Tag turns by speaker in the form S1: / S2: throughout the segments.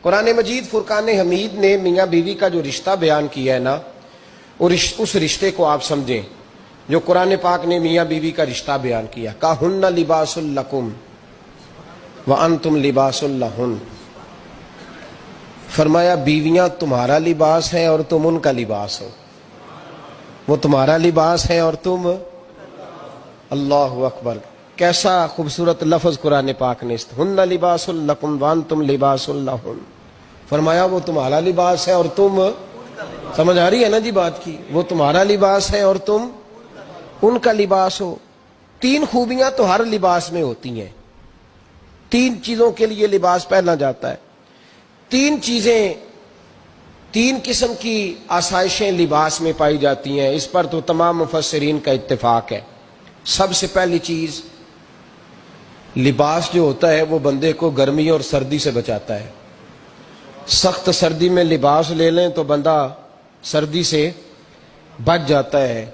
S1: قرآن مجید فرقان حمید نے میاں بیوی کا جو رشتہ بیان کیا ہے نا، اور اس رشتے کو آپ سمجھیں جو قرآن پاک نے میاں بیوی کا رشتہ بیان کیا، کہن لباس لکم وانتم لباس لہن، فرمایا بیویاں تمہارا لباس ہیں اور تم ان کا لباس ہو، وہ تمہارا لباس ہے اور تم، اللہ اکبر، کیسا خوبصورت لفظ قرآن پاک نے، ہن لباس لکم وانتم لباس لہن، فرمایا وہ تمہارا لباس ہے اور تم، سمجھ آ رہی ہے نا جی بات کی، وہ تمہارا لباس ہے اور تم ان کا لباس ہو۔ تین خوبیاں تو ہر لباس میں ہوتی ہیں، تین چیزوں کے لیے لباس پہنا جاتا ہے، تین چیزیں، تین قسم کی آسائشیں لباس میں پائی جاتی ہیں، اس پر تو تمام مفسرین کا اتفاق ہے۔ سب سے پہلی چیز، لباس جو ہوتا ہے وہ بندے کو گرمی اور سردی سے بچاتا ہے۔ سخت سردی میں لباس لے لیں تو بندہ سردی سے بچ جاتا ہے۔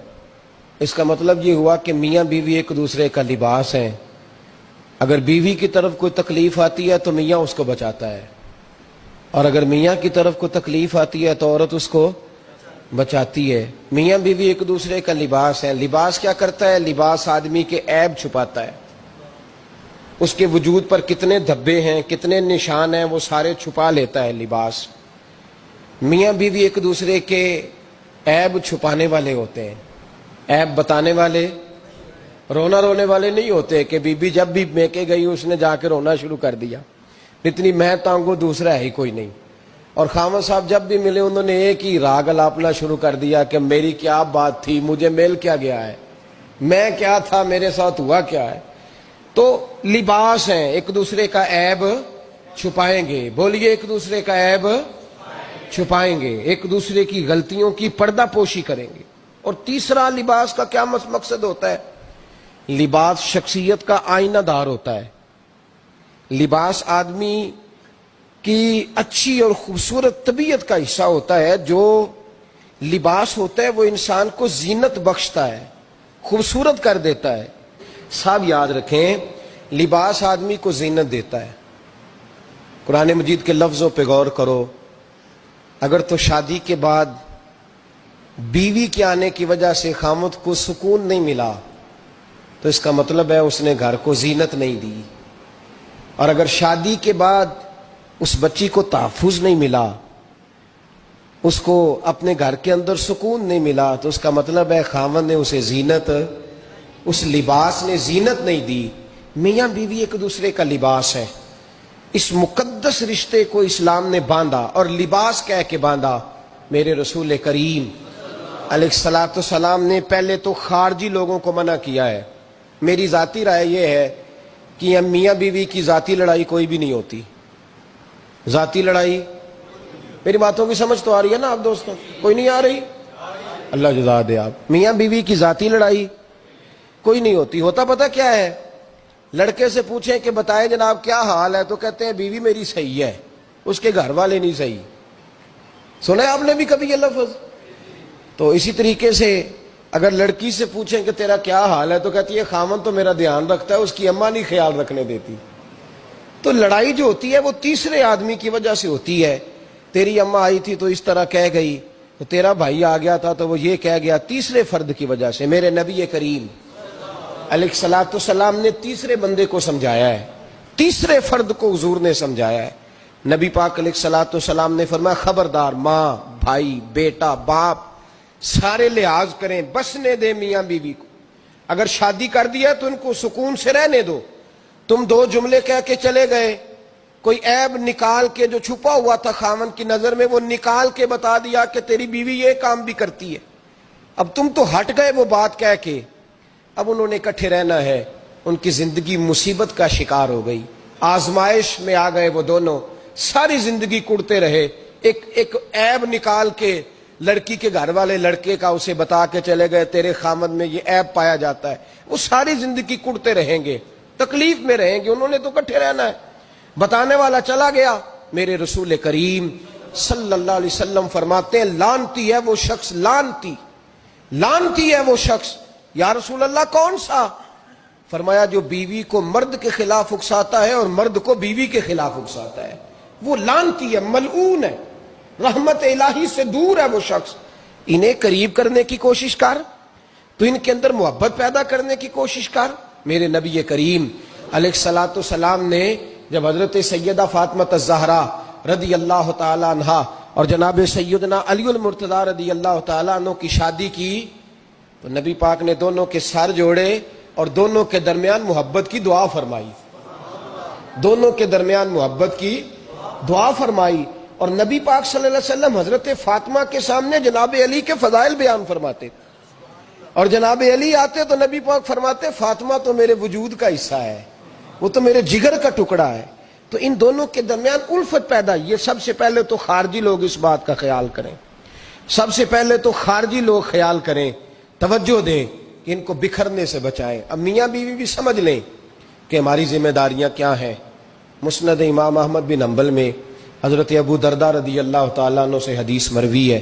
S1: اس کا مطلب یہ ہوا کہ میاں بیوی ایک دوسرے کا لباس ہیں، اگر بیوی کی طرف کوئی تکلیف آتی ہے تو میاں اس کو بچاتا ہے، اور اگر میاں کی طرف کوئی تکلیف آتی ہے تو عورت اس کو بچاتی ہے۔ میاں بیوی ایک دوسرے کا لباس ہے۔ لباس کیا کرتا ہے؟ لباس آدمی کے عیب چھپاتا ہے، اس کے وجود پر کتنے دھبے ہیں، کتنے نشان ہیں، وہ سارے چھپا لیتا ہے لباس۔ میاں بیوی ایک دوسرے کے عیب چھپانے والے ہوتے ہیں، عیب بتانے والے، رونا رونے والے نہیں ہوتے کہ بی بی جب بھی میکے گئی اس نے جا کے رونا شروع کر دیا، اتنی میں تانگو دوسرا ہے ہی کوئی نہیں، اور خاوند صاحب جب بھی ملے انہوں نے ایک ہی راگ الاپنا شروع کر دیا کہ میری کیا بات تھی، مجھے مل کیا گیا ہے، میں کیا تھا، میرے ساتھ ہوا کیا ہے۔ تو لباس ہیں، ایک دوسرے کا عیب چھپائیں گے، بولیے ایک دوسرے کا عیب چھپائیں گے، ایک دوسرے کی غلطیوں کی پردہ پوشی کریں گے۔ اور تیسرا، لباس کا کیا مقصد ہوتا ہے؟ لباس شخصیت کا آئینہ دار ہوتا ہے۔ لباس آدمی کی اچھی اور خوبصورت طبیعت کا حصہ ہوتا ہے۔ جو لباس ہوتا ہے وہ انسان کو زینت بخشتا ہے، خوبصورت کر دیتا ہے۔ سب یاد رکھیں، لباس آدمی کو زینت دیتا ہے۔ قرآن مجید کے لفظوں پہ غور کرو، اگر تو شادی کے بعد بیوی کے آنے کی وجہ سے خاوند کو سکون نہیں ملا تو اس کا مطلب ہے اس نے گھر کو زینت نہیں دی، اور اگر شادی کے بعد اس بچی کو تحفظ نہیں ملا، اس کو اپنے گھر کے اندر سکون نہیں ملا، تو اس کا مطلب ہے خاوند نے اسے زینت، اس لباس نے زینت نہیں دی۔ میاں بیوی ایک دوسرے کا لباس ہے۔ اس مقدس رشتے کو اسلام نے باندھا، اور لباس کہہ کے باندھا۔ میرے رسول کریم علیہ الصلوۃ والسلام نے پہلے تو خارجی لوگوں کو منع کیا ہے۔ میری ذاتی رائے یہ ہے کہ میاں بیوی کی ذاتی لڑائی کوئی بھی نہیں ہوتی۔ ذاتی لڑائی، میری باتوں کی سمجھ تو آ رہی ہے نا آپ دوستوں؟ کوئی نہیں آ رہی؟ اللہ جزا دے آپ۔ میاں بیوی کی ذاتی لڑائی کوئی نہیں ہوتی۔ ہوتا پتہ کیا ہے؟ لڑکے سے پوچھیں کہ بتائیں جناب کیا حال ہے، تو کہتے ہیں بیوی میری صحیح ہے، اس کے گھر والے نہیں صحیح۔ سنا ہے آپ نے بھی کبھی یہ لفظ؟ تو اسی طریقے سے اگر لڑکی سے پوچھیں کہ تیرا کیا حال ہے، تو کہتی ہے خامن تو میرا دھیان رکھتا ہے، اس کی اماں نہیں خیال رکھنے دیتی۔ تو لڑائی جو ہوتی ہے وہ تیسرے آدمی کی وجہ سے ہوتی ہے۔ تیری اماں آئی تھی تو اس طرح کہہ گئی، تو تیرا بھائی آ گیا تھا تو وہ یہ کہہ گیا، تیسرے فرد کی وجہ سے۔ میرے نبی کریم علیہ الصلوۃ والسلام نے تیسرے بندے کو سمجھایا ہے، تیسرے فرد کو حضور نے سمجھایا ہے۔ نبی پاک علیہ الصلوۃ والسلام نے فرمایا خبردار، ماں، بھائی، بیٹا، باپ سارے لحاظ کریں، بسنے دے میاں بیوی کو۔ اگر شادی کر دیا تو ان کو سکون سے رہنے دو۔ تم دو جملے کہہ کے چلے گئے، کوئی عیب نکال کے جو چھپا ہوا تھا خاوند کی نظر میں وہ نکال کے بتا دیا کہ تیری بیوی یہ کام بھی کرتی ہے، اب تم تو ہٹ گئے وہ بات کہہ کے، اب انہوں نے اکٹھے رہنا ہے، ان کی زندگی مصیبت کا شکار ہو گئی، آزمائش میں آ گئے وہ دونوں، ساری زندگی کڑتے رہے۔ ایک عیب نکال کے لڑکی کے گھر والے لڑکے کا اسے بتا کے چلے گئے تیرے خامد میں یہ عیب پایا جاتا ہے، وہ ساری زندگی کڑتے رہیں گے، تکلیف میں رہیں گے۔ انہوں نے تو اکٹھے رہنا ہے۔ بتانے والا چلا گیا۔ میرے رسول کریم صلی اللہ علیہ وسلم فرماتے ہیں لعنتی ہے وہ شخص، لعنتی ہے وہ شخص۔ یا رسول اللہ کون سا؟ فرمایا جو بیوی کو مرد کے خلاف اکساتا ہے اور مرد کو بیوی کے خلاف اکساتا ہے۔ وہ لعنتی ہے، ملعون ہے، رحمت الہی سے دور ہے وہ شخص. انہیں قریب کرنے کی کوشش کر، تو ان کے اندر محبت پیدا کرنے کی کوشش کر. میرے نبی کریم علیہ الصلوۃ والسلام نے جب حضرت سیدہ فاطمہ الزہرا رضی اللہ تعالی عنہا اور جناب سیدنا علی المرتضیٰ رضی اللہ تعالیٰ عنہ کی شادی کی تو نبی پاک نے دونوں کے سر جوڑے اور دونوں کے درمیان محبت کی دعا فرمائی. دونوں کے درمیان محبت کی دعا فرمائی. اور نبی پاک صلی اللہ علیہ وسلم حضرت فاطمہ کے سامنے جناب علی کے فضائل بیان فرماتے، اور جناب علی آتے تو نبی پاک فرماتے فاطمہ تو میرے وجود کا حصہ ہے، وہ تو میرے جگر کا ٹکڑا ہے. تو ان دونوں کے درمیان الفت پیدا. یہ سب سے پہلے تو خارجی لوگ اس بات کا خیال کریں، سب سے پہلے تو خارجی لوگ خیال کریں، توجہ دیں کہ ان کو بکھرنے سے بچائیں. اب میاں بیوی بھی سمجھ لیں کہ ہماری ذمہ داریاں کیا ہیں. مسند امام احمد بن حنبل میں حضرت ابو درداء رضی اللہ تعالیٰ عنہ سے حدیث مروی ہے